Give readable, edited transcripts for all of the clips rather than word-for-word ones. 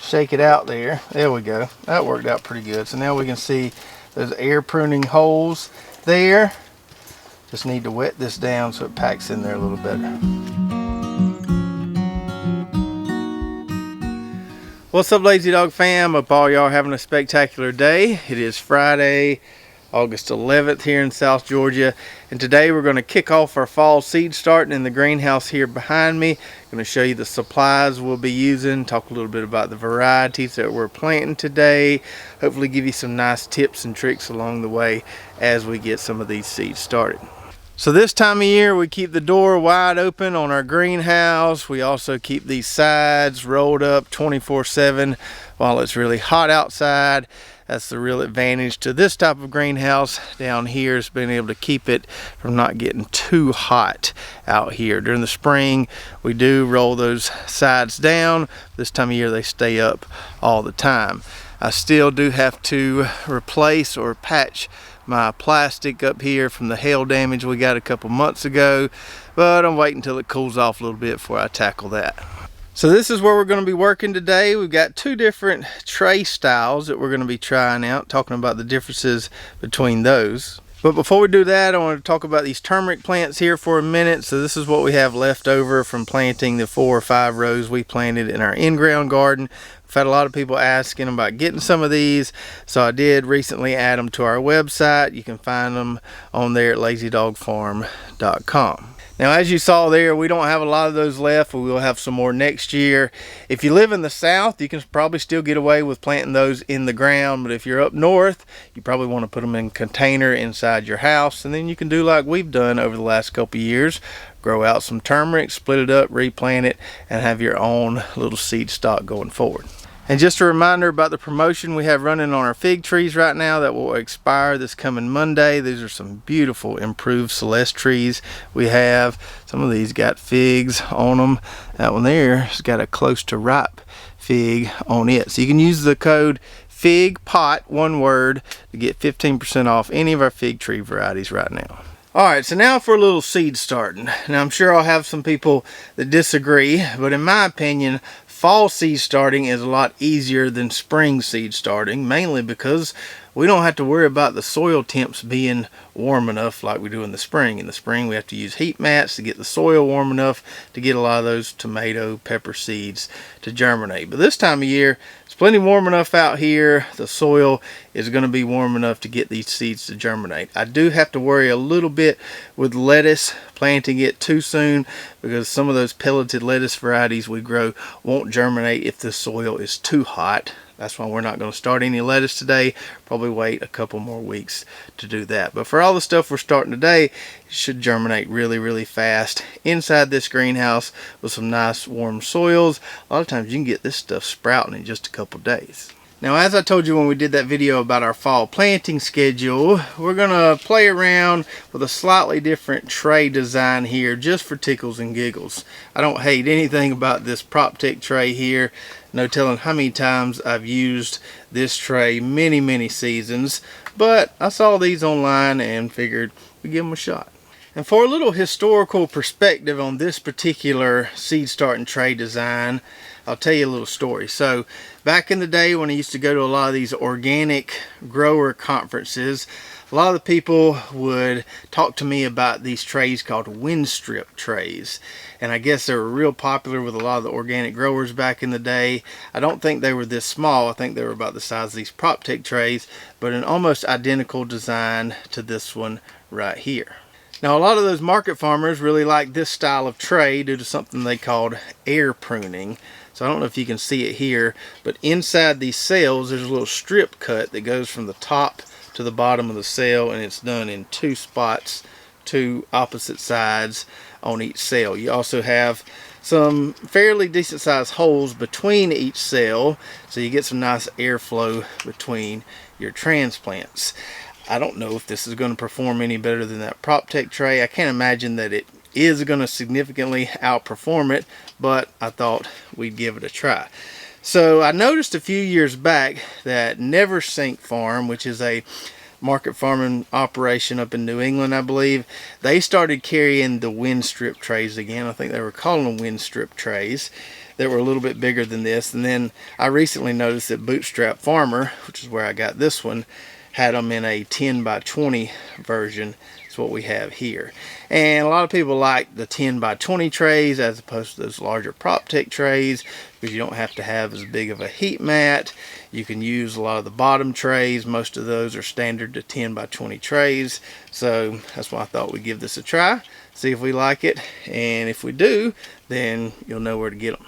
shake it out there. There we go. That worked out pretty good. So now we can see those air pruning holes there. Just need to wet this down so it packs in there a little better. What's up, Lazy Dog fam? Hope all y'all are having a spectacular day. It is Friday, August 11th here in South Georgia, and today we're going to kick off our fall seed starting in the greenhouse here behind me. I'm going to show you the supplies we'll be using, talk a little bit about the varieties that we're planting today, hopefully give you some nice tips and tricks along the way as we get some of these seeds started. So this time of year we keep the door wide open on our greenhouse. We also keep these sides rolled up 24/7 while it's really hot outside. That's the real advantage to this type of greenhouse down here, is being able to keep it from not getting too hot out here. During the spring we do roll those sides down. This time of year they stay up all the time. I still do have to replace or patch my plastic up here from the hail damage we got a couple months ago, but I'm waiting until it cools off a little bit before I tackle that. So this is where we're going to be working today. We've got two different tray styles that we're going to be trying out, talking about the differences between those. But before we do that, I want to talk about these turmeric plants here for a minute. So this is what we have left over from planting the 4 or 5 rows we planted in our in-ground garden. We've had a lot of people asking about getting some of these, so I did recently add them to our website. You can find them on there at lazydogfarm.com. Now, as you saw there, we don't have a lot of those left, but we'll have some more next year. If you live in the south, you can probably still get away with planting those in the ground, but if you're up north, you probably want to put them in a container inside your house, and then you can do like we've done over the last couple of years. Grow out some turmeric, split it up, replant it, and have your own little seed stock going forward. And just a reminder about the promotion we have running on our fig trees right now that will expire this coming Monday. These are some beautiful improved Celeste trees we have. Some of these got figs on them. That one there has got a close to ripe fig on it. So you can use the code FIGPOT, one word, to get 15% off any of our fig tree varieties right now. Alright, so now for a little seed starting. Now I'm sure I'll have some people that disagree, but in my opinion, fall seed starting is a lot easier than spring seed starting, mainly because we don't have to worry about the soil temps being warm enough like we do in the spring. In the spring we have to use heat mats to get the soil warm enough to get a lot of those tomato, pepper seeds to germinate. But this time of year, it's plenty warm enough out here. The soil is going to be warm enough to get these seeds to germinate. I do have to worry a little bit with lettuce, planting it too soon, because some of those pelleted lettuce varieties we grow won't germinate if the soil is too hot. That's why we're not going to start any lettuce today. Probably wait a couple more weeks to do that. But for all the stuff we're starting today, it should germinate really, really fast inside this greenhouse with some nice warm soils. A lot of times you can get this stuff sprouting in just a couple days. Now, as I told you when we did that video about our fall planting schedule, we're going to play around with a slightly different tray design here just for tickles and giggles. I don't hate anything about this PropTech tray here. No telling how many times I've used this tray, many seasons, but I saw these online and figured we'd give them a shot. And for a little historical perspective on this particular seed starting tray design, I'll tell you a little story. So back in the day when I used to go to a lot of these organic grower conferences, a lot of the people would talk to me about these trays called wind strip trays. And I guess they were real popular with a lot of the organic growers back in the day. I don't think they were this small. I think they were about the size of these PropTech trays, but an almost identical design to this one right here. Now, a lot of those market farmers really like this style of tray due to something they called air pruning. So I don't know if you can see it here, but inside these cells there's a little strip cut that goes from the top to the bottom of the cell, and it's done in 2 spots, 2 opposite sides on each cell. You also have some fairly decent sized holes between each cell, so you get some nice airflow between your transplants. I don't know if this is going to perform any better than that PropTech tray. I can't imagine that it is going to significantly outperform it, but I thought we'd give it a try. So I noticed a few years back that Never Sink Farm, which is a market farming operation up in New England, I believe, they started carrying the wind strip trays again. I think they were calling them wind strip trays. that were a little bit bigger than this. And then I recently noticed that Bootstrap Farmer, which is where I got this one, had them in a 10 by 20 version. It's what we have here. And a lot of people like the 10 by 20 trays as opposed to those larger PropTech trays, because you don't have to have as big of a heat mat. You can use a lot of the bottom trays. Most of those are standard to 10 by 20 trays. So that's why I thought we'd give this a try, see if we like it. And if we do, then you'll know where to get them.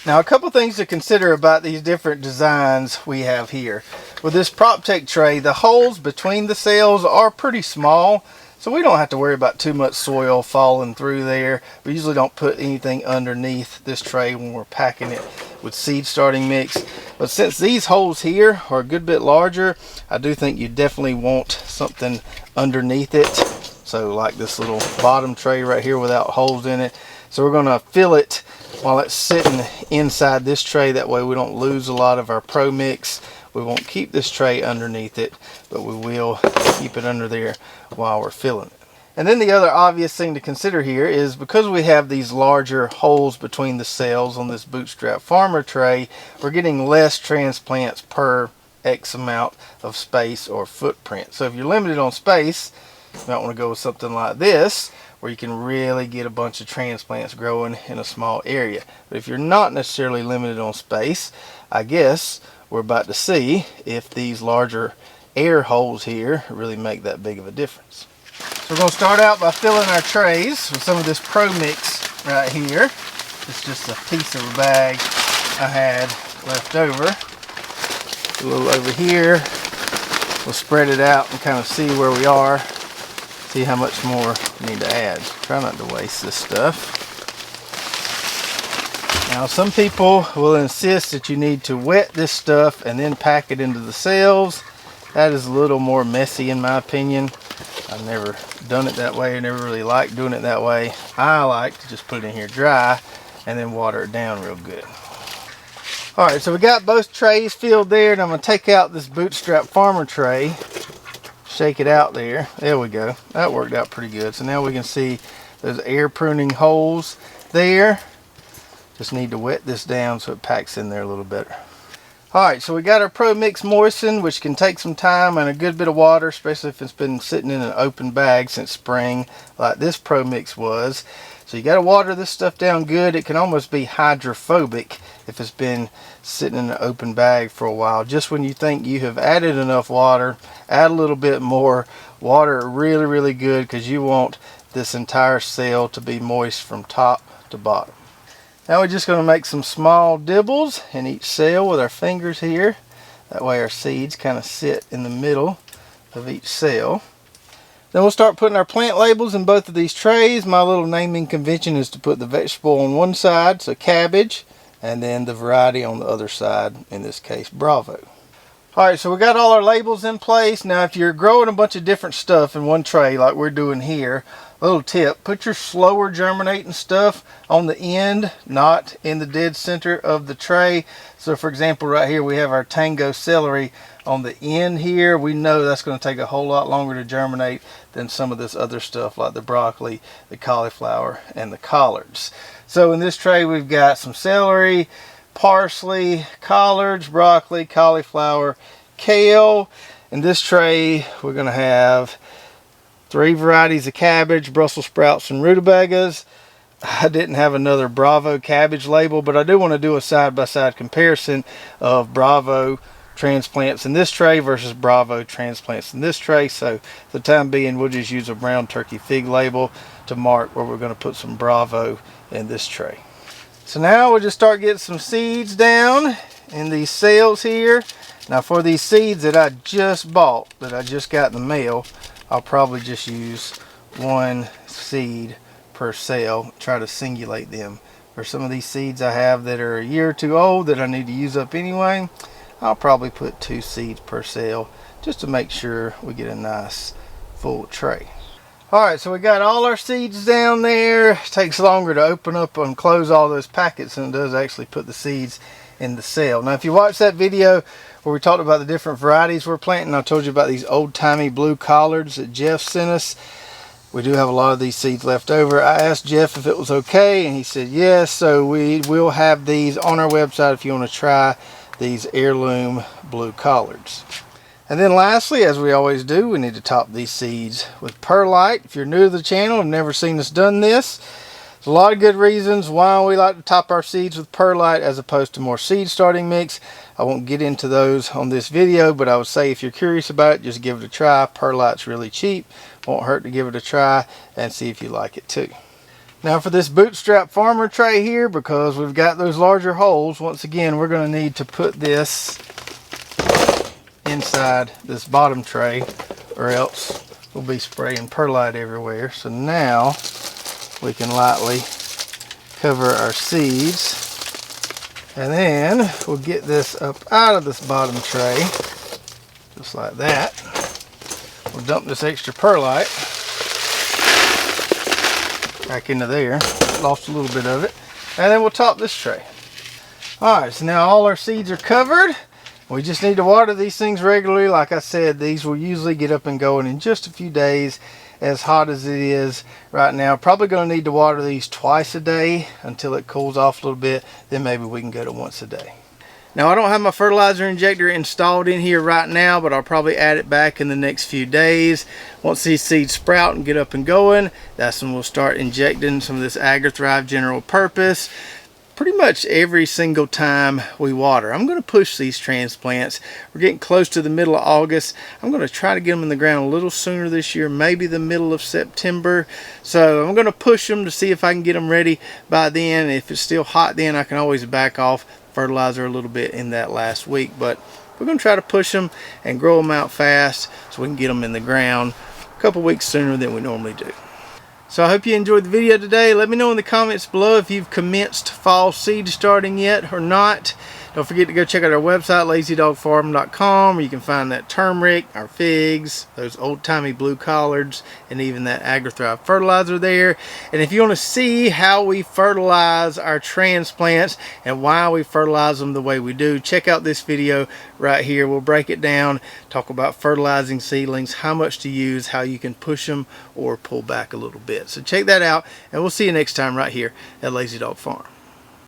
Now, a couple things to consider about these different designs we have here. With this PropTech tray, the holes between the cells are pretty small, so we don't have to worry about too much soil falling through there. We usually don't put anything underneath this tray when we're packing it with seed starting mix. But since these holes here are a good bit larger, I do think you definitely want something underneath it. So like this little bottom tray right here without holes in it. So we're going to fill it while it's sitting inside this tray. That way we don't lose a lot of our Pro Mix. We won't keep this tray underneath it, but we will keep it under there while we're filling it. And then the other obvious thing to consider here is, because we have these larger holes between the cells on this Bootstrap Farmer tray, we're getting less transplants per X amount of space or footprint. So if you're limited on space, you might want to go with something like this, where you can really get a bunch of transplants growing in a small area. But if you're not necessarily limited on space, I guess we're about to see if these larger air holes here really make that big of a difference. So we're going to start out by filling our trays with some of this Pro Mix right here. It's just a piece of a bag I had left over. A little over here. We'll spread it out and kind of see where we are. See how much more we need to add. Try not to waste this stuff. Now, some people will insist that you need to wet this stuff and then pack it into the cells. That is a little more messy in my opinion. I've never done it that way. I never really liked doing it that way. I like to just put it in here dry and then water it down real good. Alright, so we got both trays filled there, and I'm going to take out this Bootstrap Farmer tray. Shake it out there. There we go. That worked out pretty good. So now we can see those air pruning holes there. Just need to wet this down so it packs in there a little better. Alright, so we got our Pro Mix moistened, which can take some time and a good bit of water, especially if it's been sitting in an open bag since spring, like this Pro Mix was. So you got to water this stuff down good. It can almost be hydrophobic if it's been sitting in an open bag for a while. Just when you think you have added enough water, add a little bit more. Water it really, really good, because you want this entire cell to be moist from top to bottom. Now we're just going to make some small dibbles in each cell with our fingers here. That way our seeds kind of sit in the middle of each cell. Then we'll start putting our plant labels in both of these trays. My little naming convention is to put the vegetable on one side, so cabbage, and then the variety on the other side, in this case Bravo. Alright, so we got all our labels in place. Now if you're growing a bunch of different stuff in one tray like we're doing here, a little tip, put your slower germinating stuff on the end, not in the dead center of the tray. So for example, right here we have our Tango celery on the end here. We know that's going to take a whole lot longer to germinate than some of this other stuff like the broccoli, the cauliflower, and the collards. So in this tray we've got some celery, parsley, collards, broccoli, cauliflower, kale. In this tray we're going to have 3 varieties of cabbage, Brussels sprouts, and rutabagas. I didn't have another Bravo cabbage label, but I do want to do a side-by-side comparison of Bravo transplants in this tray versus Bravo transplants in this tray. So for the time being, we'll just use a brown turkey fig label to mark where we're going to put some Bravo in this tray. So now we'll just start getting some seeds down in these cells here. Now for these seeds that I just bought, that I just got in the mail, I'll probably just use 1 seed per cell, try to singulate them. For some of these seeds I have that are a year or 2 old that I need to use up anyway, I'll probably put 2 seeds per cell just to make sure we get a nice full tray. Alright, so we got all our seeds down there. It takes longer to open up and close all those packets than it does actually put the seeds in the cell. Now if you watch that video where we talked about the different varieties we're planting, I told you about these old-timey blue collards that Jeff sent us. We do have a lot of these seeds left over. I asked Jeff if it was okay, and he said yes. So we will have these on our website if you want to try these heirloom blue collards. And then lastly, as we always do, we need to top these seeds with perlite. If you're new to the channel and never seen us done this, there's a lot of good reasons why we like to top our seeds with perlite as opposed to more seed starting mix. I won't get into those on this video, but I would say if you're curious about it, just give it a try. Perlite's really cheap. Won't hurt to give it a try and see if you like it too. Now for this bootstrap farmer tray here, because we've got those larger holes, once again we're going to need to put this inside this bottom tray, or else we'll be spraying perlite everywhere. So now we can lightly cover our seeds, and then we'll get this up out of this bottom tray just like that. We'll dump this extra perlite back into there. Lost a little bit of it, and then we'll top this tray. Alright, so now all our seeds are covered. We just need to water these things regularly. Like I said, these will usually get up and going in just a few days. As hot as it is right now, probably going to need to water these twice a day until it cools off a little bit. Then maybe we can go to once a day. Now I don't have my fertilizer injector installed in here right now, but I'll probably add it back in the next few days. Once these seeds sprout and get up and going, that's when we'll start injecting some of this IRRIGATION general purpose pretty much every single time we water. I'm going to push these transplants. We're getting close to the middle of August. I'm going to try to get them in the ground a little sooner this year, maybe the middle of September. So I'm going to push them to see if I can get them ready by then. If it's still hot then, I can always back off fertilizer a little bit in that last week. But we're going to try to push them and grow them out fast so we can get them in the ground a couple weeks sooner than we normally do. So I hope you enjoyed the video today. Let me know in the comments below if you've commenced fall seed starting yet or not. Don't forget to go check out our website, lazydogfarm.com, where you can find that turmeric, our figs, those old-timey blue collards, and even that AgriThrive fertilizer there. And if you want to see how we fertilize our transplants and why we fertilize them the way we do, check out this video right here. We'll break it down, talk about fertilizing seedlings, how much to use, how you can push them or pull back a little bit. So check that out, and we'll see you next time right here at Lazy Dog Farm.